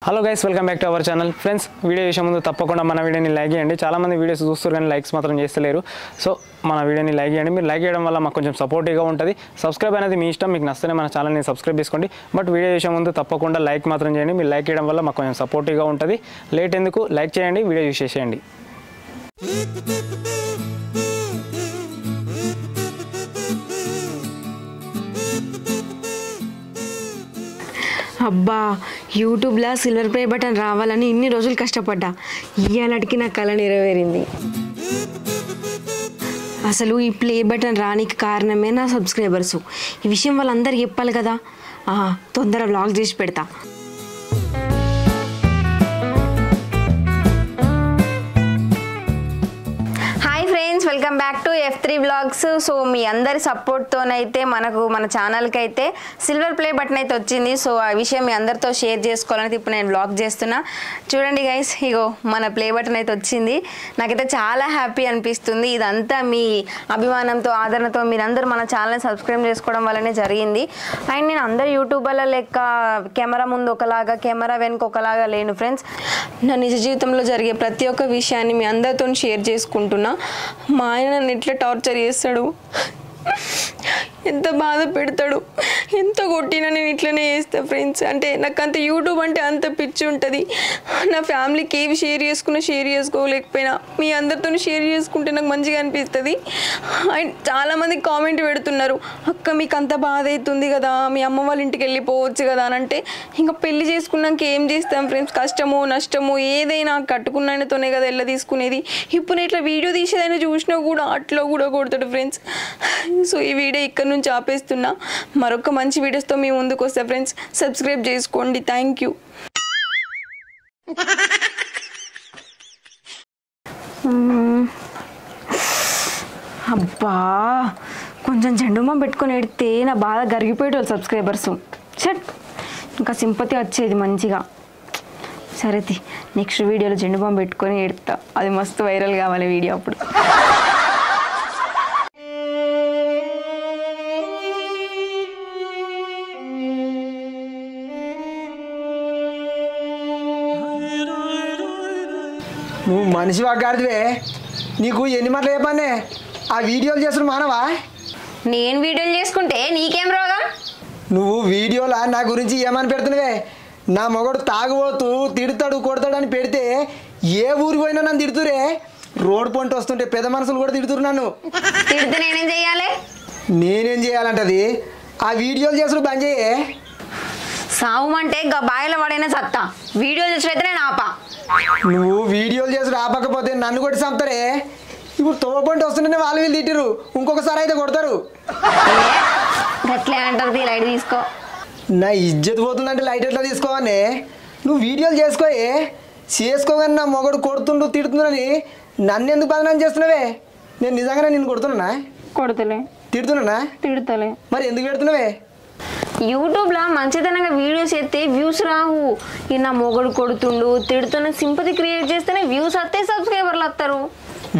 Hello guys, welcome back to our channel. Friends, video చేసే ముందు తప్పకుండా మన వీడియోని లైక్ చేయండి. చాలామంది వీడియోస్ చూస్తారు కానీ లైక్స్ మాత్రం చేస్తలేరు. సో మన వీడియోని లైక్ చేయండి. మీరు లైక్ చేయడం వల్ల మాకు కొంచెం సపోర్టివ్గా ఉంటుంది. సబ్స్క్రైబ్ అనేది మీ ఇష్టం, మీకు నచ్చితే మన ఛానల్ని సబ్స్క్రైబ్ చేసుకోండి. బట్ వీడియో చేసే ముందు తప్పకుండా లైక్ మాత్రం చేయండి. మీరు లైక్ చేయడం వల్ల మాకు కొంచెం సపోర్టివ్గా ఉంటుంది. లేట్ ఎందుకు, లైక్ చేయండి, వీడియో చూసేసేయండి. అబ్బా, యూట్యూబ్లో సిల్వర్ ప్లే బటన్ రావాలని ఇన్ని రోజులు కష్టపడ్డా. ఇయ్యాలటికి నా కళ నెరవేరింది. అసలు ఈ ప్లే బటన్ రానికి కారణమే నా సబ్స్క్రైబర్స్. ఈ విషయం వాళ్ళందరూ చెప్పాలి కదా. తొందర వ్లాగ్ చేసి పెడతా. Welcome back to F3 vlogs. So మీ అందరి సపోర్ట్తోనైతే మన ఛానల్కి అయితే సిల్వర్ ప్లే బటన్ అయితే వచ్చింది. సో ఆ విషయం మీ అందరితో షేర్ చేసుకోవాలని ఇప్పుడు నేను వ్లాగ్ చేస్తున్నా. చూడండి గైస్, ఇగో మన ప్లే బటన్ అయితే వచ్చింది. నాకైతే చాలా హ్యాపీ అనిపిస్తుంది. ఇదంతా మీ అభిమానంతో, ఆదరణతో మీరందరూ మన ఛానల్ని సబ్స్క్రైబ్ చేసుకోవడం వల్లనే జరిగింది. అండ్ నేను అందరు యూట్యూబర్ల లెక్క కెమెరా ముందు ఒకలాగా, కెమెరా వెనుక ఒకలాగా లేను ఫ్రెండ్స్. నా నిజ జీవితంలో జరిగే ప్రతి ఒక్క విషయాన్ని మీ అందరితో షేర్ చేసుకుంటున్నా. మా ఆయన నన్ను ఎట్లా టార్చర్ చేస్తాడు, ఎంత బాధ పెడతాడు, ఎంత కొట్టినా నేను ఇట్లనే చేస్తా ఫ్రెండ్స్. అంటే నాకు అంత యూట్యూబ్ అంటే అంత పిచ్చి ఉంటుంది. నా ఫ్యామిలీకి ఏవి షేర్ చేసుకోలేకపోయినా మీ అందరితో షేర్ చేసుకుంటే నాకు మంచిగా అనిపిస్తుంది. అండ్ చాలామంది కామెంట్ పెడుతున్నారు, అక్క మీకు అంత బాధ అవుతుంది కదా, మీ అమ్మ వాళ్ళ ఇంటికి వెళ్ళిపోవచ్చు కదా అని. అంటే ఇంకా పెళ్లి చేసుకున్నాక ఏం చేస్తాం ఫ్రెండ్స్, కష్టమో నష్టమో ఏదైనా కట్టుకున్నతోనే కదా వెళ్ళ తీసుకునేది. ఇప్పుడు ఇట్లా వీడియో తీసేదైనా చూసినా కూడా అట్లా కూడా కొడతాడు ఫ్రెండ్స్. సో ఈ వీడియో ఇక్కడ నుంచి ఆపేస్తున్నా. మరొక మంచి వీడియోస్తో మీ ముందుకు వస్తా ఫ్రెండ్స్. సబ్స్క్రైబ్ చేసుకోండి. Thank you. అబ్బా, కొంచెం జెండుమా పెట్టుకొని ఎడితే నా బాధ గరిగిపోయేటోళ్ళు సబ్స్క్రైబర్స్. షట్, ఇంకా సింపతి వచ్చేది మంచిగా. సరే, నెక్స్ట్ వీడియోలో జెండుమా పెట్టుకొని ఎడతా. అది మస్తు వైరల్ కావాలి వీడియో అప్పుడు. నువ్వు మనిషి వాగాడివే, నీకు ఎన్ని మాటలు చెప్పానే. ఆ వీడియోలు చేసుడు మానవా? నేను వీడియోలు చేసుకుంటే నీకేం రోగం? నువ్వు వీడియోలా నా గురించి ఏమని పెడుతున్నావే? నా మొగడు తాగుబోతూ తిడతాడు కొడతాడు అని పెడితే ఏ ఊరికి పోయినా నన్ను తిడుతురే. రోడ్ పొంట వస్తుంటే పెద్ద మనుషులు కూడా తిడుతురు నన్ను. తిడితే నేనేం చెయ్యాలి? నేనేం చేయాలంటది? ఆ వీడియోలు చేసుడు బంద్ చేయే. సావుమంటే బాయిలో పడైనా సత్తా. వీడియోలు చేసుడైతే నేను ఆపా. నువ్వు వీడియోలు చేసుడు ఆపకపోతే నన్ను కొట్టి చంపుతారే. ఇప్పుడు తోపంట వస్తుంటేనే వాళ్ళు వీళ్ళు తిట్టిరు, ఇంకొకసారి అయితే కొడతారు. గట్లే అంటారు, లైట్ తీసుకో. నా ఇజ్జత్ పోతుందంటే లైట్ ఎట్లా తీసుకోవనే? నువ్వు వీడియోలు చేసుకోగానే నా మొగడు కొడుతుండు తిడుతుందని నన్ను ఎందుకు బదనాం చేస్తున్నావే? నేను నిజంగానే నిన్ను కొడుతున్నా? కొడతలే. తిడుతున్నా? తిడతలే. మరి ఎందుకు పెడుతున్నావే? యూట్యూబ్లో మంచితనంగా వీడియోస్ ఎత్తే వ్యూస్ రావు. ఈ నా మొగడు కొడుతుండు తిడుతున్న సింపతి క్రియేట్ చేస్తేనే వ్యూస్ వస్తాయి, సబ్స్క్రైబర్లు వస్తారు.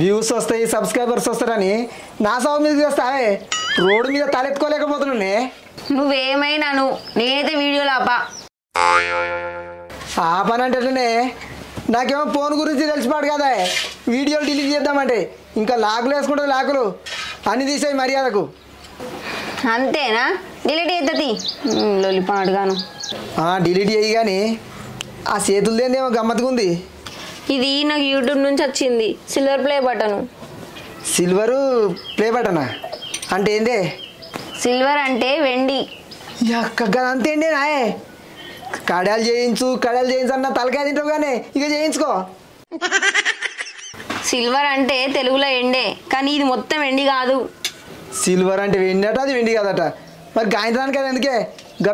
వ్యూస్ వస్తాయి, సబ్స్క్రైబర్స్ వస్తారని నా సౌ మీదకి వస్తావే? రోడ్డు మీద తలెత్తుకోలేకపోతున్నానే. నువ్వేమైనా నేనైతే వీడియోలు ఆపనంటేనే నాకేమో ఫోన్ గురించి తెలిసిపాడు కదా. వీడియోలు డిలీట్ చేద్దామంటే ఇంకా లాకులు వేసుకుంటుంది. లాకులు అన్ని తీసాయి మర్యాదకు. అంతేనా? డిలీట్ అవుతుంది లొల్లిపాడుగాను. డిలీట్ చేయి, కానీ ఆ చేతులదేమో గమ్మత్తుగా ఉంది. ఇది నాకు యూట్యూబ్ నుంచి వచ్చింది, silver play button. Silver play బటనా అంటే ఏందే? సిల్వర్ అంటే వెండి. అంతేండి నాయే. కడాలు చేయించు అన్న తలకాయ తింటావు కానీ ఇక చేయించుకో. సిల్వర్ అంటే తెలుగులో ఎండే, కానీ ఇది మొత్తం వెండి కాదు. సిల్వర్ అంటే వెండి అట, అది వెండి కాదట. మరి గాయించడానికి అది ఎందుకే?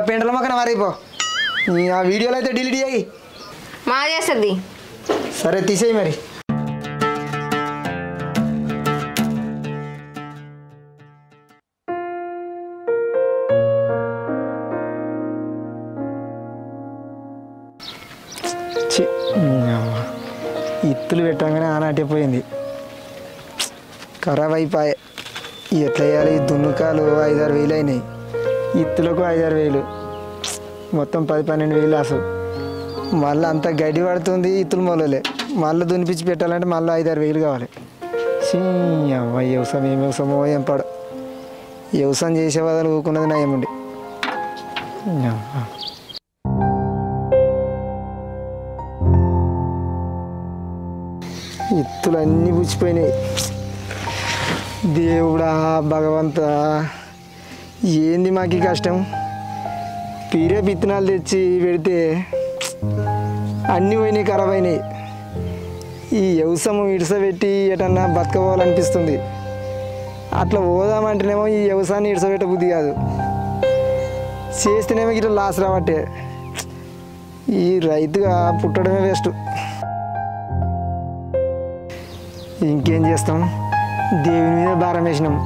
పెంటల మొక్కన మారైపో. ఆ వీడియోలో అయితే డిలీట్ చేయి. మా చేస్తుంది. సరే, తీసేయి మరి. ఇత్తులు పెట్టగానే ఆనాటిపోయింది, ఖరాబ్ అయిపోయాయి. ఎట్లా వేయాలి? దున్నుకాలు 5-6 వేలు అయినాయి, ఇత్తులకు 5-6 వేలు, మొత్తం 10-12 వేలు అసలు. మళ్ళీ అంత గడ్డి పడుతుంది ఇత్తులు మొలలే మళ్ళీ దునిపించి పెట్టాలంటే మళ్ళీ 5-6 వేలు కావాలి. అవ్వ వ్యవసాయం ఏం వ్యవసాయమో ఏం పడ వ్యవసాయం చేసే వాళ్ళు ఊకున్నది నయముండి. ఇత్తులు అన్నీ పుచ్చిపోయినాయి. దేవుడా భగవంత ఏంది మాకు కష్టం. పీరే విత్తనాలు తెచ్చి పెడితే అన్నీ పోయినాయి, ఖరాబ్ అయినాయి. ఈ వ్యవసాయం ఇడిసబెట్టి ఎటన్నా బతకపోవాలనిపిస్తుంది. అట్లా పోదామంటేనేమో ఈ వ్యవసాయాన్ని ఇడిసబెట్ట బుద్ధి కాదు, చేస్తేనేమో ఇట్లా లాస్ రావట్టే. ఈ రైతుగా పుట్టడమే వేస్ట్. ఇంకేం చేస్తాం, దేవుని మీద భారం వేసినాం.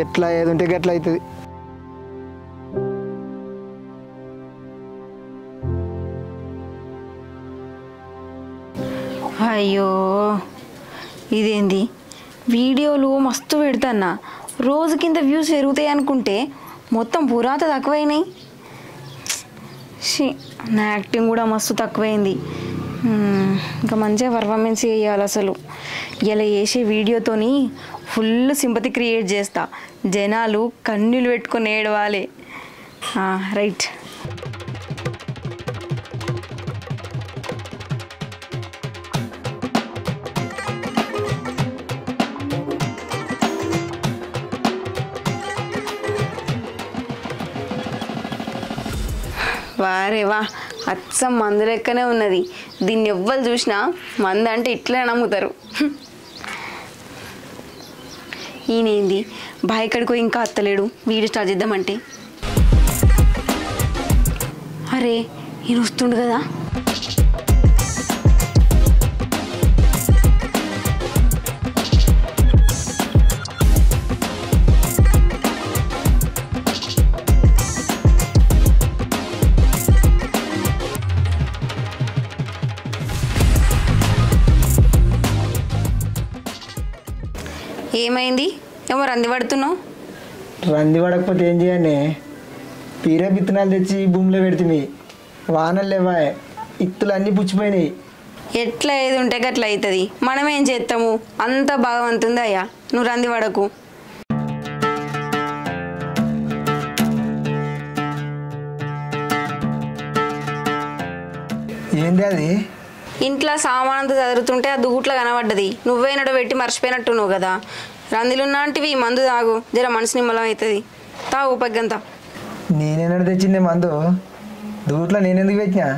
ఎట్లా ఏది ఉంటే గట్లా అవుతుంది. అయ్యో ఇదేంది వీడియోలు మస్తు పెడతాన్నా, రోజు కింద వ్యూస్ పెరుగుతాయి అనుకుంటే మొత్తం పురాత తక్కువైనాయి. నా యాక్టింగ్ కూడా మస్తు తక్కువైంది. ఇంకా మంచిగా పర్ఫార్మెన్స్ చేయాలి. అసలు ఇలా చేసే వీడియోతోని ఫుల్ సింపతి క్రియేట్ చేస్తా, జనాలు కన్నీళ్ళు పెట్టుకొని ఏడవాలి. రైట్. వారే వా, అచ్చం మందు లెక్కనే ఉన్నది. దీన్ని ఎవ్వరు చూసినా మందు అంటే ఇట్లే నమ్ముతారు. ఈయనేంది బాయ్ కడుకో ఇంకా అత్తలేడు, వీడియో స్టార్ట్ చేద్దామంటే. అరే ఈయన వస్తుండు కదా. ఏమైంది, ఏమో రంది పడుతున్నావు? రంది పడకపోతే ఏం చేయండి, పీరే విత్తనాలు తెచ్చి భూమిలో పెడితే వానలు లేవా, ఇత్తులు అన్నీ పుచ్చిపోయినాయి. ఎట్లా ఏది ఉంటే అట్లా అవుతుంది, మనం ఏం చేస్తాము, అంత భగవంతుంది అయ్యా. నువ్వు రంది పడకు. ఏంది అది? ఇంట్లో సామానంతా చదువుతుంటే ఆ దుగుట్లో కనబడ్డది. నువ్వేనడో పెట్టి మర్చిపోయినట్టు నువ్వు కదా. రందిలున్నాంటివి మందు తాగు, జర మనసు నిమ్మలం అవుతుంది. తాగు పగ్గంతా. నేనేనాడు తెచ్చిందే మందు, దూట్లో నేనెందుకు పెట్టినా?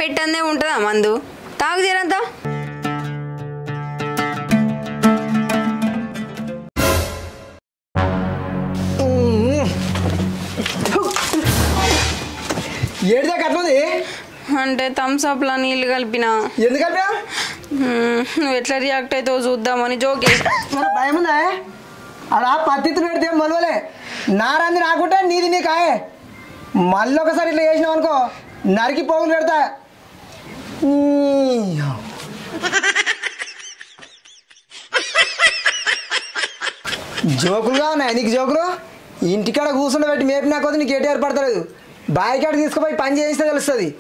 పెట్టందే ఉంటుందా మందు, తాగు జరంతా. ఏడిదా కట్టినది అంటే థమ్స్అప్లా నీళ్ళు కలిపినా. ఎందుకు కలిపా? నువ్వు ఎట్లా రియాక్ట్ అవుతావు చూద్దామని జోక్ వేస్తా. భయం ఉందా? అలా పత్తిత్తులు పెడితే మలవలే, నారంది నాకుంటే నీది నీ కాయే. మళ్ళీ ఒకసారి ఇట్లా చేసినావు అనుకో, నరికి పోగులు పెడతా. జోకులుగా ఉన్నాయి నీకు జోకులు. ఇంటికాడ కూర్చుండ పెట్టి మేపినా కొద్ది నీకు ఎటు ఏర్పడతలేదు. బాయికాడ తీసుకుపోయి పని చేయిస్తే తెలుస్తుంది.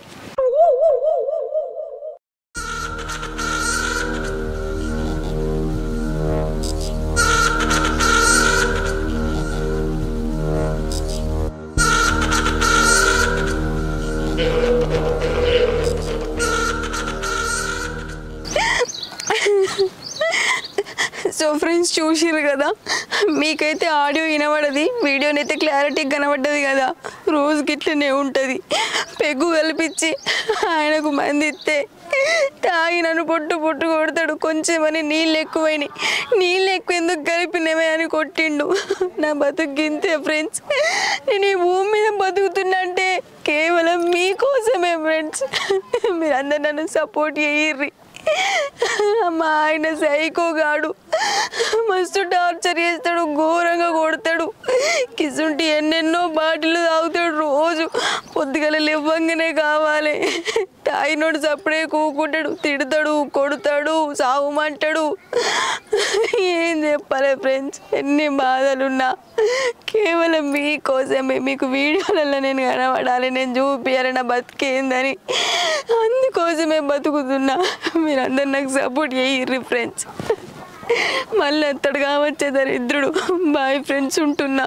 సో ఫ్రెండ్స్ చూసిర్రు కదా, మీకైతే ఆడియో వినబడది, వీడియోనైతే క్లారిటీగా కనబడ్డది కదా. రోజుకి ఇట్లనే ఉంటుంది. పెగ్గు కలిపించి ఆయనకు మంది ఇస్తే తాగి నన్ను పొట్టు పొట్టు కొడతాడు. కొంచెమని నీళ్ళు ఎక్కువైనాయి, నీళ్ళు ఎక్కువ ఎందుకు కలిపినవే అని కొట్టిండు. నా బతుకు గింతే ఫ్రెండ్స్. నేను ఈ భూమి మీద బతుకుతున్నా అంటే కేవలం మీకోసమే ఫ్రెండ్స్. మీరందరూ నన్ను సపోర్ట్ చేయర్రి. మా ఆయన సైకోగాడు, మస్తు టార్చర్ చేస్తాడు, ఘోరంగా కొడతాడు. కిసుంటి ఎన్నెన్నో బాటిల్ తాగుతాడు రోజు. పొద్దుగల లేవ్వంగానే కావాలి. తాగినోడు సప్పుడే కూకుంటాడు, తిడతాడు, కొడతాడు, సాగుమంటాడు. ఏం చెప్పాలి ఫ్రెండ్స్, ఎన్ని బాధలున్నా కేవలం మీకోసమే, మీకు వీడియోలలో నేను కనబడాలి, నేను చూపించాలి నా బతికేందని, అందుకోసమే బతుకుతున్నా. మీరందరు నాకు సపోర్ట్ చేయర్రి ఫ్రెండ్స్. మళ్ళీ అత్తడు కావచ్చే దరిద్రుడు బాయ్ ఫ్రెండ్స్ ఉంటున్నా.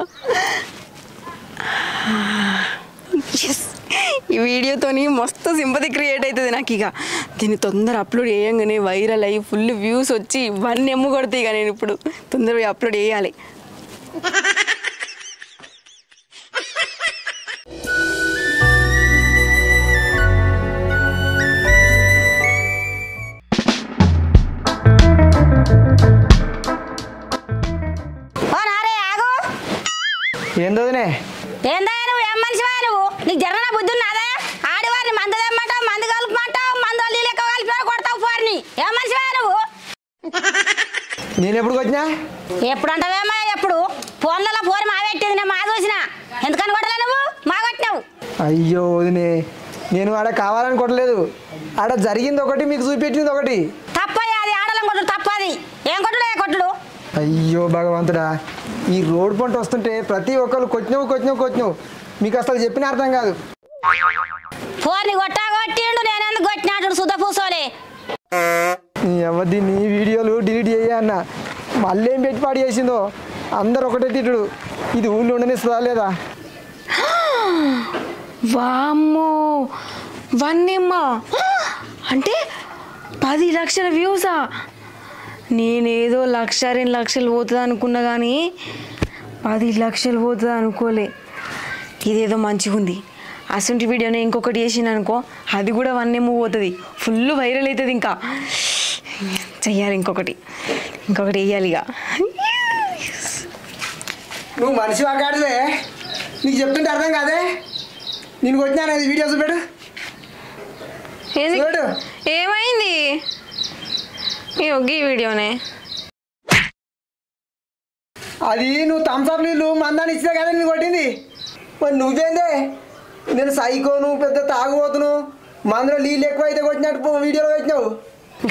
ఈ వీడియోతోని మస్తు సింపతి క్రియేట్ అవుతుంది నాకు. ఇక దీన్ని తొందర అప్లోడ్ చేయంగానే వైరల్ అయ్యి ఫుల్ వ్యూస్ వచ్చి 1M కొడతాయి. ఇక నేను ఇప్పుడు తొందరగా అప్లోడ్ చేయాలి. ఏందోనే ఏందా నువ్వు ఏం మనిషివా నువ్వు? నీకు జరగన బుద్ధి ఉన్నదా? ఆడివారిని మందు తెమ్మంటావు, మందు కలుపుమంటావు, మందు నీళ్ళు ఎక్కువ కలిపి కొడతావు పోరిని. ఏం మనిషివా నువ్వు? నేను ఎప్పుడు వచ్చినా? ఎప్పుడు అంటావేమో ఎప్పుడు? ఫోన్లలో పోరి మా పెట్టింది, నేను మా చూసిన. ఎందుకని కొట్టలే నువ్వు? మా కొట్టినావు. అయ్యో వదినే, నేను ఆడ కావాలని కొట్టలేదు. ఆడ జరిగింది ఒకటి, మీకు చూపెట్టింది ఒకటి. తప్పది అది, ఆడలం కొట్టుడు తప్పది. ఏం కొట్టుడు ఏ కొట్టుడు? అయ్యో భగవంతుడా, ఈ రోడ్ పంట వస్తుంటే ప్రతి ఒక్కరు కొట్టినావు మీకు అసలు చెప్పిన అర్థం కాదు. పోరిని కొట్టిండు, నేనెందుకు కొట్టినాడు సుధ పూసోలే. దీన్ని వీడియోలు డిలీట్ చేయన్న, మళ్ళీ ఏం పెట్టి పాడు చేసిందో అందరు ఒకటే తిట్టుడు. ఇది ఊళ్ళో ఉండనిస్తుందా లేదా? వామ్మో 1M అంటే 10 లక్షల వ్యూసా? నేనేదో 1,00,000 2 లక్షలు పోతుంది అనుకున్నా కానీ 10 లక్షలు పోతుంది అనుకోలే. ఇదేదో మంచిగా ఉంది. అసంటి వీడియోనే ఇంకొకటి చేసిన అనుకో, అది కూడా 1M పోతుంది, ఫుల్ వైరల్ అవుతుంది. ఇంకా చెయ్యాలి, ఇంకొకటి వేయాలి. ఇక నువ్వు మనిషి వాగాడివే, నీకు చెప్తుంటే అర్థం కాదే. నేను కొట్టినా వీడియో చూపెడు. ఏమైంది? ఈ వీడియోనే అది నువ్వు థమ్స్అప్ నీళ్ళు మందాన్ని ఇచ్చినా కదా నేను కొట్టింది. మరి నువ్వేందే? నేను సైకో, నువ్వు పెద్ద తాగుపోతును, మందులో నీళ్ళు ఎక్కువ అయితే కొట్టినట్టు వీడియోలో పెట్టినావు.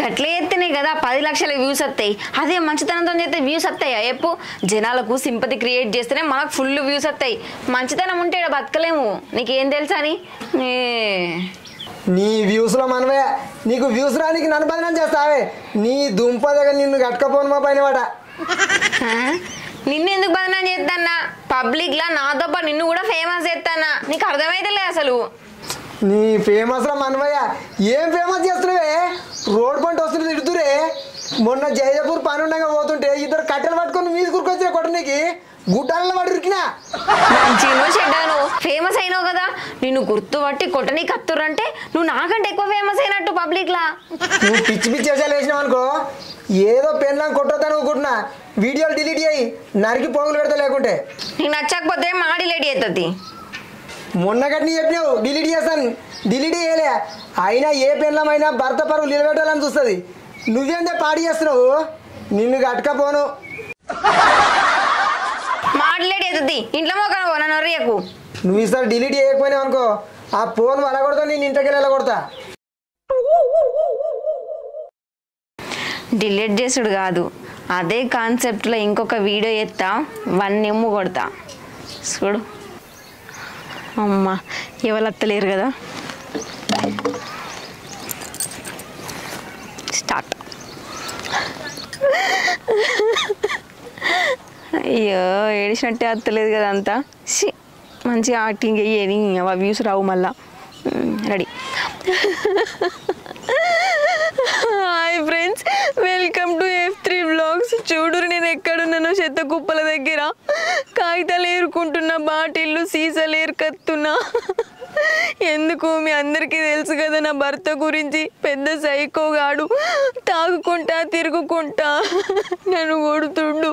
గట్ల ఎత్తేనే కదా 10 లక్షల వ్యూస్ వస్తాయి. అదే మంచితనంతో చేస్తే వ్యూస్ వస్తాయా? ఎప్పు జనాలకు సింపతి క్రియేట్ చేస్తేనే మనకు ఫుల్ వ్యూస్ వస్తాయి. మంచితనం ఉంటే ఇక్కడ బతకలేము. నీకేం తెలుసా అని? నీ వ్యూస్లో మనవే, నీకు వ్యూస్ రానికి నన్ను బదనం చేస్తావే. నీ దుంప దగ్గర నిన్ను కట్టుకపోను మా పైన వాట. నిన్నెందుకు బదనాం చేస్తానా? పబ్లిక్లా నాతో పాటు నిన్ను కూడా ఫేమస్ చేస్తానా? నీకు అర్థమైతలే అసలు. నీ ఫేమస్లో మనవయ్య ఏం ఫేమస్ చేస్తున్నావే? రోడ్ పంట వస్తుంటే తిడుతురే. మొన్న జయపూర్ పని ఉండగా పోతుంటే ఇద్దరు కట్టెలు పట్టుకొని మీద కూరుకొచ్చిన కొట్టనికి గుడ్డాలలో పడి ఉరికినా. మంచిగా చెడ్డాను ఫేమస్ అయినావు కదా, నిన్ను గుర్తుపట్టి కొట్టని కత్తురంటే నువ్వు నాకంటే ఎక్కువ ఫేమస్ అయినట్టు పబ్లిక్లా. నువ్వు పిచ్చి వేసాలు వేసినావు అనుకో, ఏదో పెన్లాం కొట్టొద్దని అనుకుంటున్నా. వీడియోలు డిలీట్ చేయి, నరికి పొంగులు పెడతా. లేకుంటే నీకు నచ్చకపోతే మా డిలీట్ అవుతుంది. మొన్న గట్టి చెప్పినావు డిలీట్ చేస్తాను, డిలీట్ చేయలే. అయినా ఏ పెన్లమైనా భర్త పరువు నిలబెట్టాలని చూస్తుంది. నువ్వేందే పాడి చేస్తున్నావు? నిన్ను కట్టకపోను. మా డిలీట్ అవుతుంది. ఇంట్లో మోకను నన్ను రియకు. నువ్వు ఈసారి డిలీట్ చేయకపోయినావు అనుకో, ఆ ఫోన్ వల కొడతా, నేను ఇంటికి వెళ్ళి కొడతా. డిలీట్ చేసుడు కాదు, అదే కాన్సెప్ట్లో ఇంకొక వీడియో ఎత్తా, 1M కొడతా. చూడు అమ్మ, ఎవరు అత్తలేరు కదా. స్టార్ట్. అయ్యో ఏడిచినట్టే అత్తలేదు కదా అంతా. మంచిగా యాక్టింగ్ అయ్యేది, వ్యూస్ రావు మళ్ళా. Ready. Hi friends, welcome to F3 vlogs. చూడురు నేను ఎక్కడున్నానో, చెత్త కుప్పల దగ్గర కాగితాలు ఏరుకుంటున్నా, బాటిళ్ళు సీసాలు ఏరుకత్తున్నా. ఎందుకు? మీ అందరికీ తెలుసు కదా నా భర్త గురించి. పెద్ద సైకోగాడు, తాగుకుంటా తిరుగుకుంటా నన్ను కొడుతుండు.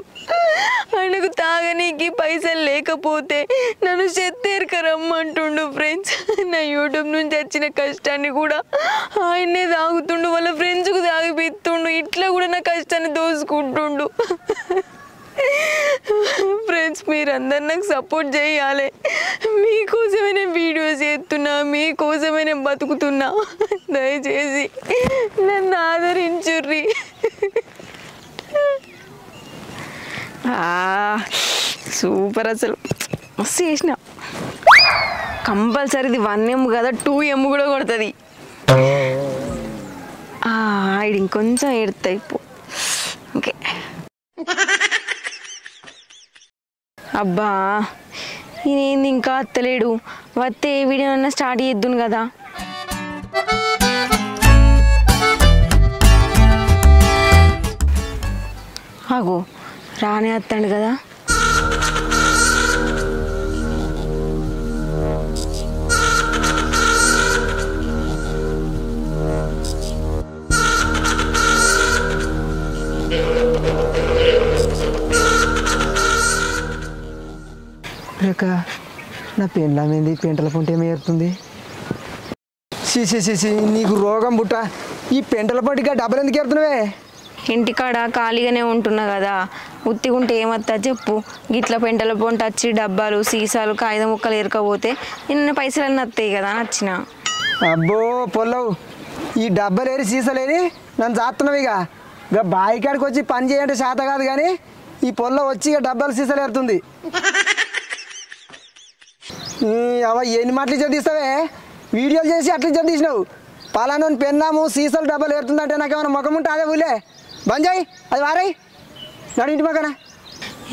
ఆయనకు తాగనీకి పైసలు లేకపోతే నన్ను చెత్తేరుక రమ్మంటుండు. ఫ్రెండ్స్, నా యూట్యూబ్ నుంచి వచ్చిన కష్టాన్ని కూడా ఆయన్నే తాగుతుండు, వాళ్ళ ఫ్రెండ్స్కు తాగిపిస్తుండు. ఇట్లా కూడా నా కష్టాన్ని దోసుకుంటుండు. ఫ్రెండ్స్ మీరందరు నాకు సపోర్ట్ చేయాలి. మీకోసమే నేను వీడియోస్ చేస్తున్నా, మీకోసమే నేను బతుకుతున్నా. దయచేసి నన్ను ఆదరించుర్రి. సూపర్, అసలు మస్తు చేసిన. కంపల్సరీ ఇది 1M కదా, 2M కూడా కొడుతుంది. ఇది ఇంకొంచెం ఎడతా ఇప్పుడు. ఓకే, అబ్బా ఇదేంది ఇంకా అత్తలేడు. వస్తే ఏ వీడియో అన్నా స్టార్ట్ చేద్దును కదా. ఆగో రానే వస్తాడు కదా. రేఖ, నా పెండ్లామేంది పెంటల పొంట ఏమేరుతుంది? సి నీకు రోగం బుట్ట. ఈ పెంటల పొంటిగా డబ్బులు ఎందుకు ఏరుతున్నావే? ఇంటికాడ ఖాళీగానే ఉంటున్నా కదా, ఉత్తిగుంటే ఏమత్తా చెప్పు. గిట్ల పెంటల పొంట వచ్చి డబ్బాలు సీసాలు కాగితం ముక్కలు ఏరకపోతే నిన్న పైసలన్నీ వస్తాయి కదా అని వచ్చిన. అబ్బో పొల్లవు, ఈ డబ్బలేరి సీసలేని నన్ను చాస్తున్నావు. ఇక బావి కాడికి వచ్చి పని చేయంటే శాత కాదు, కానీ ఈ పొల్ల వచ్చి ఇక డబ్బాలు సీసాలు ఏరుతుంది. అవ ఎన్ని మాటలు ఇచ్చి తీస్తావే? వీడియోలు చేసి అట్లా ఇచ్చి తీసినావు. పలానా పెన్నాము సీసాలు డబ్బాలు ఏరుతుందంటే నాకేమైనా ముఖం ఉంటే అదే ఊలే బంద్ చేయి, అది వారాయి నడు ఇంటి మొక్కన.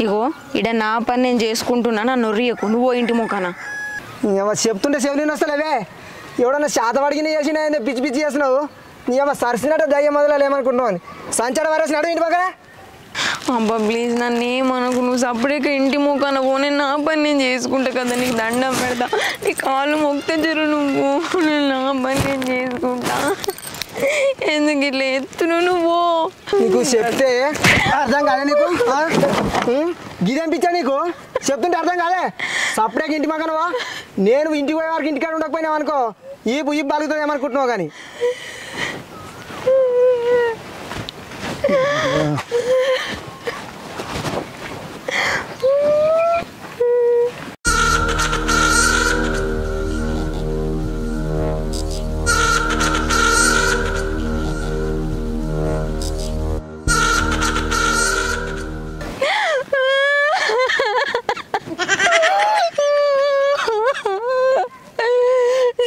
ఇగో ఇడ నా పని నేను చేసుకుంటున్నా, నన్ను నొర్రియకు, నువ్వు ఇంటి మొక్కన. చెప్తుంటే చెవులు వస్తలేవే? ఎవడన్నా శాత పడిగిన చేసినా పిచ్చి పిచ్చి చేసినావు. నీ అమ్మ సరిసినట్టు దయ్యం మొదలు ఏమనుకుంటున్నావు అని సంచారం వారేసినాడు ఇంటి మొక్కన. అబ్బా ప్లీజ్ నన్ను ఏమనకు, నువ్వు సపరేట్గా ఇంటి మొక్కన పో. నేను నా పని నేను చేసుకుంటా కదా, నీకు దండం పెడతా. నీ కాళ్ళు మొక్కితే జరు నువ్వు, నేను నా పని నేను చేసుకుంటా. ఎందుకు ఇట్లా ఎత్తును నువ్వు? నీకు చెప్తే అర్థం కాదే? నీకు గిదేంపించా? నీకు చెప్తుంటే అర్థం కాదే? సపరేట్గా ఇంటి మొక్కనవా? నేను ఇంటికి పోయే వారికి ఇంటికాడ ఉండకపోయినావు అనుకో, ఈ బలుగుతుంది ఏమనుకుంటున్నావు. కానీ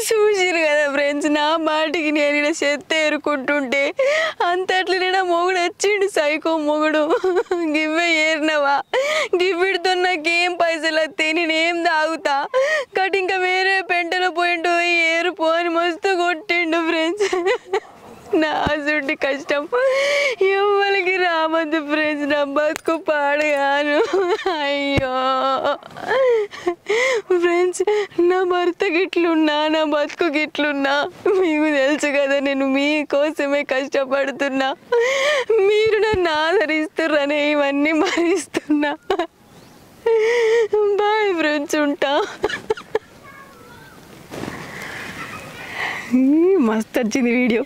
చూసిరు కదా ఫ్రెండ్స్, నా మాటికి నేను ఇక్కడ చెత్త ఏరుకుంటుంటే అంతట్లు నేను మొగుడు వచ్చిండు, సైకో మొగుడు. గివ్వే ఏరినవా, గివ్విడితో నాకేం పైసలు వస్తాయి, నేనేం తాగుతా కట్, ఇంకా వేరే పెంటలో పోయిండు ఏరుపో అని మస్తు కొట్టిండు ఫ్రెండ్స్. నా అసలు కష్టం ఎవరికి రావద్దు ఫ్రెండ్స్, నా బతుకు పాడుగాను. అయ్యో ఫ్రెండ్స్, నా భర్త గిట్లున్నా, నా బతుకు గిట్లున్నా మీకు తెలుసు కదా. నేను మీకోసమే కష్టపడుతున్నా, మీరు నన్ను ఆదరిస్తుర్రనే ఇవన్నీ భరిస్తున్నా. బాయ్ ఫ్రెండ్స్, ఉంటా. మస్తు వచ్చింది వీడియో.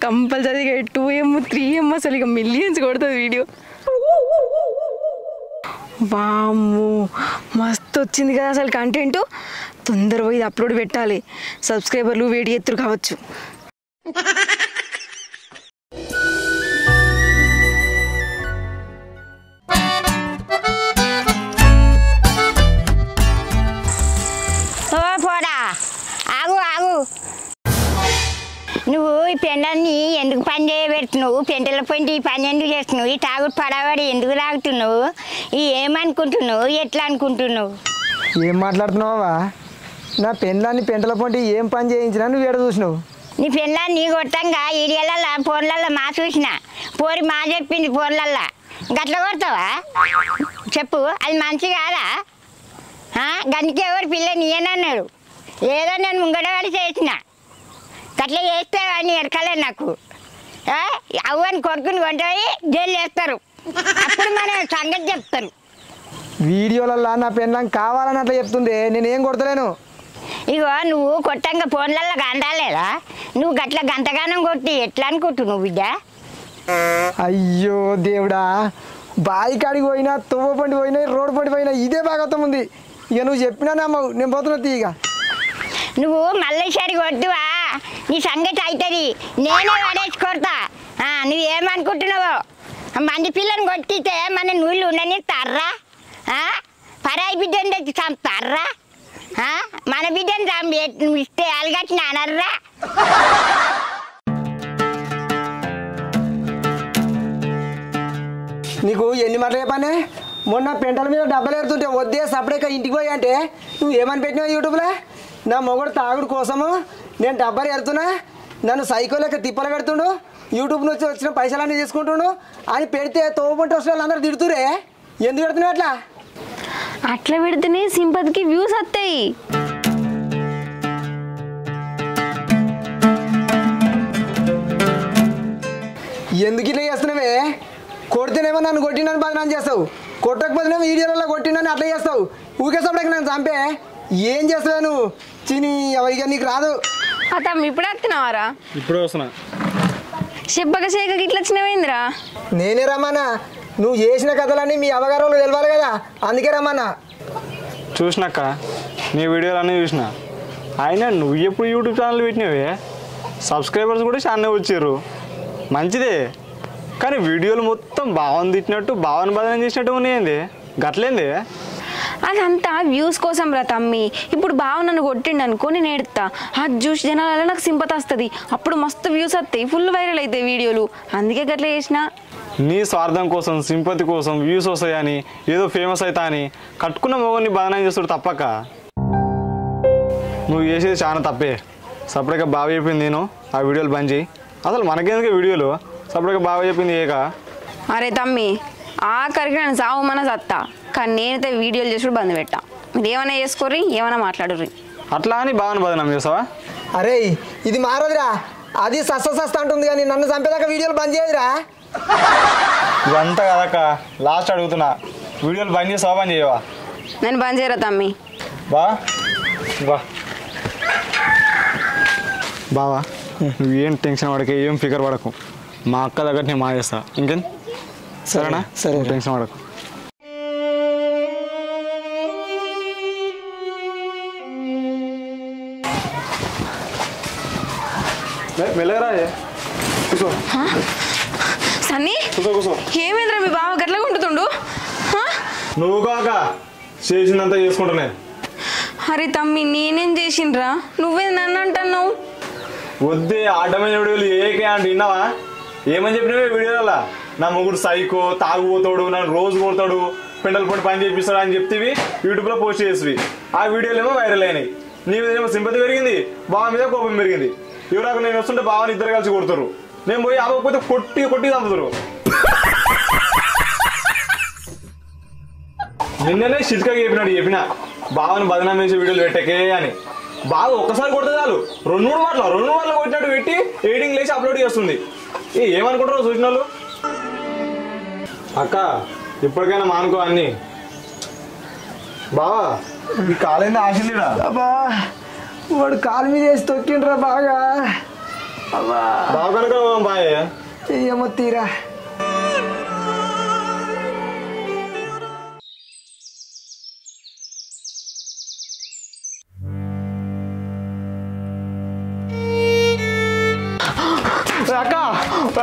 కంపల్సరీగా 2M 3M అసలు ఇక మిలియన్స్ కొడుతుంది వీడియో. వామ్మో మస్తు వచ్చింది కదా అసలు కంటెంట్. తొందర పోయి అప్లోడ్ పెట్టాలి, సబ్స్క్రైబర్లు వేడి ఎత్తురు కావచ్చు. పోడా ఆగు ఆగు, నువ్వు ఈ పెండని ఎందుకు పని చేయబెడుతున్నావు? పెంటల పోయింటి ఈ పని ఎందుకు చేస్తున్నావు? ఈ తాగుడు పడబడి ఎందుకు తాగుతున్నావు? ఈ ఏమనుకుంటున్నావు, ఎట్లా అనుకుంటున్నావు? ఏం మాట్లాడుతున్నావా? నా పెండ్లాన్ని పెంటల పొంటి ఏం పని చేయించినా నువ్వు ఏడ చూసినావు? నీ పెండ్లాన్ని నీ కొట్టంగా ఈడియలల్లా ఫోన్లల్లో మా చూసిన పోరి మా చెప్పింది ఫోన్లల్లా, గట్ల కొడతావా చెప్పు? అది మంచి కాదా? గనికి ఎవరు పిల్ల నీయనన్నాడు, ఏదో నేను ముంగడవాడి చేసిన గట్లా చేస్తే అని ఎరకలే నాకు. అవ్వని కొడుకుని కొంటాయి జైలు వేస్తారు, అప్పుడు మన సంగతి చెప్తారు. వీడియోలల్లో నా పెండ్లం కావాలని అట్లా చెప్తుంది, నేనేం కొడతలేను. ఇగో నువ్వు కొట్టంగా ఫోన్లలో గంటాలేదా? నువ్వు గట్ల గంటగానం కొట్టి ఎట్లా అనుకుంటున్నావు బిడ్డ? అయ్యో దేవుడా, బాయి కాడికి పోయినా తువ్వ పండి పోయినా రోడ్డు పండి పోయినా ఇదే భాగవతం ఉంది. ఇక నువ్వు చెప్పినా నమ్మవు, నేను పోతున్నా తీయగా. నువ్వు మళ్ళీసారి కొట్టువా నీ సంగతి అవుతుంది, నేనే పడేసి కొడతా. నువ్వేమనుకుంటున్నావు? మంది పిల్లని కొట్టితే మన నువ్వులు ఉండని తర్రా, పరాయి బిడ్డని తెచ్చి చంపుతారా? మన బిడ్డని చంపి నువ్వు ఇస్తే అలగట్టిన అనర్రా. నీకు ఎన్ని మాటలు చెప్పానే? మొన్న పెంటల మీద డబ్బలు ఎడుతుంటే వద్దే సపరేక ఇంటికి పోయి అంటే నువ్వు ఏమని పెట్టినావు యూట్యూబ్లో? నా మొగుడు తాగుడు కోసము నేను డబ్బలు ఎడుతున్నా, నన్ను సైకో లెక్క తిప్పలు పెడుతుండు, యూట్యూబ్ నుంచి వచ్చిన పైసలన్నీ తీసుకుంటుండు అని పెడితే తోపుంటే వచ్చిన వాళ్ళందరూ తిడుతురే. ఎందుకు పెడుతున్నావు అట్లా? అట్లా పెడితేనే సింపతికి వ్యూస్ వస్తాయి. ఎందుకు ఇట్లా చేస్తున్నావే? కొడితేనేమో నన్ను కొట్టినని బదనాన్ని చేస్తావు, కొట్టకపోతేనేమో వీడియోలలో కొట్టినని అట్లా చేస్తావు. ఊకేసప్పటికి నన్ను చంపే ఏం చేస్తావు నువ్వు? చిని ఇక నీకు రాదు. అతమ్మ ఇప్పుడు వస్తున్నావారా? ఇప్పుడు వస్తున్నా. చెప్పక చేయక ఇట్లా వచ్చినవేంద్రా? నేనే రమ్మన్నా, నువ్వు చేసిన కథలన్నీ మీ అవగారంలో తెలవాలి కదా, అందుకే రమ్మన్నా. చూసినాక నీ వీడియోలన్నీ చూసిన. అయినా నువ్వు ఎప్పుడు యూట్యూబ్ ఛానల్ పెట్టినవే, సబ్స్క్రైబర్స్ కూడా చాలా వచ్చారు, మంచిదే. కానీ వీడియోలు మొత్తం బావని తిట్టినట్టు బావని బదనం చేసినట్టు ఉన్నాయండి, గట్లేంది? అదంతా వ్యూస్ కోసం రా తమ్మి. ఇప్పుడు బావ నన్ను కొట్టిండు అనుకో, నేను ఏడుతా, అది చూసి జనాలలో నాకు సింపతి వస్తుంది, అప్పుడు మస్తు వ్యూస్ వస్తాయి, ఫుల్ వైరల్ అవుతాయి వీడియోలు, అందుకే గట్లా చేసిన. నీ స్వార్థం కోసం, సింపతి కోసం, వ్యూస్ వస్తాయని, ఏదో ఫేమస్ అవుతా అని కట్టుకున్న మొగని బదనం చేస్తాడు తప్పక. నువ్వు చేసేది చాలా తప్పే. సపరేట్గా బాగా చెప్పింది నేను ఆ వీడియోలు బంద్ చేయి. అసలు మనకేందుకు వీడియోలు, సపరేట్గా బాగా చెప్పింది ఏక. అరే తమ్మి, ఆఖరికి నేను సావు మన సత్తా, కానీ నేనైతే వీడియోలు చేసుడు బంద్ పెట్టా. మీరు ఏమైనా చేసుకోర్రి, ఏమైనా మాట్లాడుర్రి. అట్లా అని బావని బదనం చేస్తావా? అరే ఇది మారదురా, అది సస్త అంటుంది కానీ నన్ను చంపేదాకా వీడియోలు బంద్ చేయదురా. ఇదంతా కదక్క, లాస్ట్ అడుగుతున్నా, వీడియోలు బంద్ చేస్తావా బంద్ చేయవా? నేను బంద్ చేయరా తమ్మి. బావా నువ్వు ఏం టెన్షన్ పడక, ఏం ఫికర్ పడకు, మా అక్క దగ్గర నేను మానేస్తా, ఇంకేం? సరేనా? సరే, టెన్షన్ పడకు. మెల్లగరా, కూర్చో. సన్నీ, కూర్చో. ఏమైందిరా మీ బావ గట్లా ఉంటుండు? నువ్వు కాక చేసిందంతా చేసుకుంటున్నా. అరే తమ్మి, నేనేం చేసిండ్రా? నువ్వే నన్ను అంటున్నావు. వద్దే ఆటమైన వీడియోలు ఏకే అంటే విన్నావా? ఏమని చెప్పినవే వీడియోల? నా మొగుడు సైకో, తాగుపోతాడు, నన్ను రోజు కొడతాడు, పెండల పొడి పని చేపిస్తాడు అని చెప్తేవి యూట్యూబ్లో పోస్ట్ చేసేవి. ఆ వీడియోలు ఏమో వైరల్ అయినాయి. నీ మీద ఏమో సింపతి పెరిగింది, బావ మీద కోపం పెరిగింది. ఎవరాకు నేను వస్తుంటే బావని ఇద్దరు కలిసి కొడతారు, నేను పోయి ఆపకపోతే కొట్టి చంపుతారు. నిన్ననే చిట్కాగా చెప్పిన బావని బదనాం వేసే వీడియోలు పెట్టకే అని. బాగా ఒక్కసారి కొడితే చాలు, రెండు మూడు మాటలు కొట్టినట్టు పెట్టి ఎడిటింగ్ లేచి అప్లోడ్ చేస్తుంది. ఏమనుకుంటారో చూసిన వాళ్ళు. అక్క ఇప్పటికైనా మానుకో అన్ని. బావా ఈ కాలేంది ఆశిందిడా? అబ్బా వాడు కాలు మీద వేసి తొక్కిండ్రా బాగా. అబ్బా బావ కనుక బాయ్ ఏమో తీరా.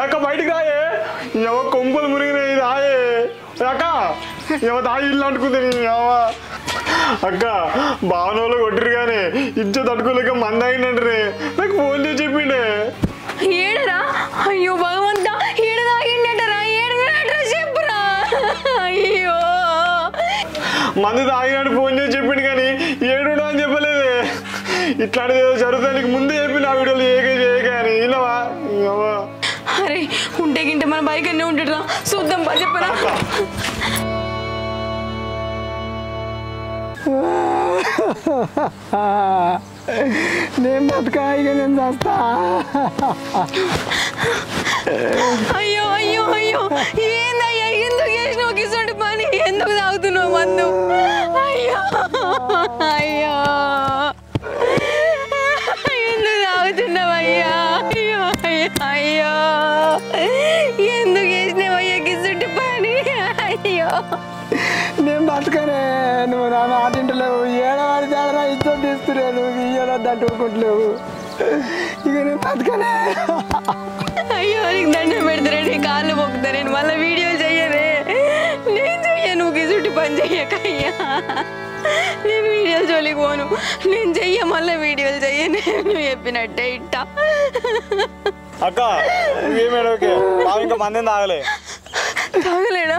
అక్క బయటికి రాయే, ఎవ కొంపలు మురిగినాయి రాయే. అక్క ఎవ తాగి ఇల్లు అంటుకుంది. అక్క బావనోళ్ళు కొట్టిరు కానీ ఇజ్జత్ తట్టుకోలేక మంది అయిందంటే నాకు ఫోన్ చేసి చెప్పిండే. ఏడరా? అయ్యో భగవంతా, ఏడు తాగిండటరా? ఏడు చెప్పురా. అయ్యో మంది తాగినట్టు ఫోన్ చేసి చెప్పిండు కానీ ఏడు అని చెప్పలేదే. ఇట్లాంటిది ఏదో జరుగుతుంది నీకు ముందే చెప్పిండు ఆ వీడియోలు ఏకే అని. ఇల్లవా? అరే ఉంటే గింటే మన బైక్ అన్నీ ఉంటాడురా, చూద్దాం బా చెప్పరా. నేను బతుకా, ఇక నేను చేస్తా. అయ్యో అయ్యో అయ్యో, ఏందయ్యా ఎందుకు చేసినావు కిసోటి పని? ఎందుకు తాగుతున్నావు మందు? అయ్యో అయ్యో ఎందుకు తాగుతున్నావయ్యా? అయ్యో అయ్యో అయ్యో ఎందుకు చేసినావయ్యా కిసోటి పని? బతుకనే నువ్వు నా మాట ఇంటలేవు ఏడవాడి తేడా ఇష్టం తీస్తురే నువ్వు ఇయ్యొద్దు అంటుకుంటలేవు ఇక నేను బతుకనే అయ్యో నీకు దండం పెడతారండి కాళ్ళు మొక్కుతారండి మళ్ళీ వీడియోలు చెయ్యరే నేను చెయ్యను నువ్వు గిజుటి పని చెయ్యకయ్యా నేను వీడియోలు జోలికి పోను నేను చెయ్య మళ్ళీ వీడియోలు చెయ్యను నువ్వు చెప్పినట్టే ఇట్టా అక్క ఇంకా మంది తాగలే తాగలేడా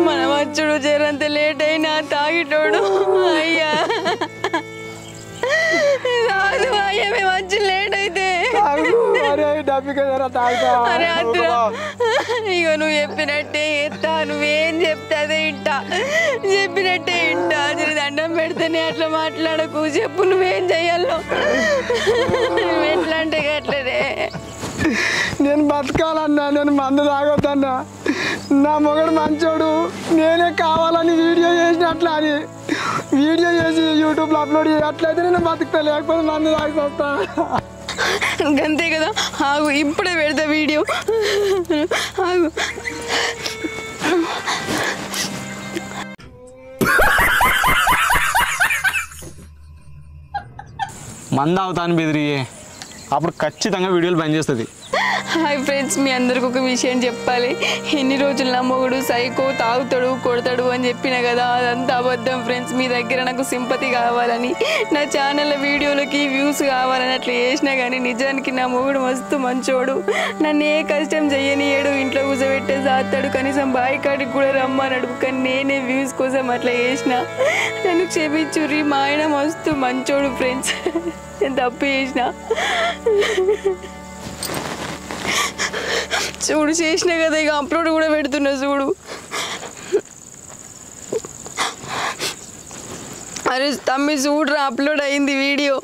మన వచ్చుడు జరంత లేట్ అయినా తాగిటోడు అయ్యా రాదు అయ్యా మేము వచ్చి లేట్ అయితే అరే అద్దురా ఇక నువ్వు చెప్పినట్టే ఎత్తా నువ్వేం చెప్తే అదే ఇంటా చెప్పినట్టే ఇంటా అసలు దండం పెడితేనే అట్లా మాట్లాడకు చెప్పు నువ్వేం చెయ్యాలో నువ్వు ఎట్లా అంటే అట్లనే నేను బతకాలన్నా నేను మందు తాగొద్దన్నా నా మొగడు మంచోడు నేనే కావాలని వీడియో చేసినట్లా అని వీడియో చేసి యూట్యూబ్లో అప్లోడ్ చేసి అట్లయితే నేను బతుకుతా లేకపోతే మందు తాగి వస్తా అంతే కదా ఆగు ఇప్పుడే పెడతా వీడియో ఆగు మంద అవుతాను బెదిరియే అప్పుడు ఖచ్చితంగా వీడియోలు బంద్ చేస్తుంది. హాయ్ ఫ్రెండ్స్, మీ అందరికి ఒక విషయం చెప్పాలి. ఎన్ని రోజులు నా మొగుడు సైకో తాగుతాడు కొడతాడు అని చెప్పిన కదా, అదంతా అబద్ధం ఫ్రెండ్స్. మీ దగ్గర నాకు సింపతి కావాలని, నా ఛానల్ వీడియోలకి వ్యూస్ కావాలని అట్లా చేసినా కానీ నిజానికి నా మొగుడు మస్తు మంచోడు. నన్ను ఏ కష్టం చెయ్యనియడు, ఇంట్లో కూర్చోబెట్టే సాస్తాడు, కనీసం బాయ్ కాడికి కూడా రమ్మన్నాడు. కానీ నేనే వ్యూస్ కోసం అట్లా చేసిన. నన్ను క్షమించుర్రి, మా ఆయన మస్తు మంచోడు ఫ్రెండ్స్. నేను తప్పు చేసిన చూడు, చేసిన కదా ఇక అప్లోడ్ కూడా పెడుతున్నా చూడు. అరే తమ్మి చూడరా, అప్లోడ్ అయింది వీడియో.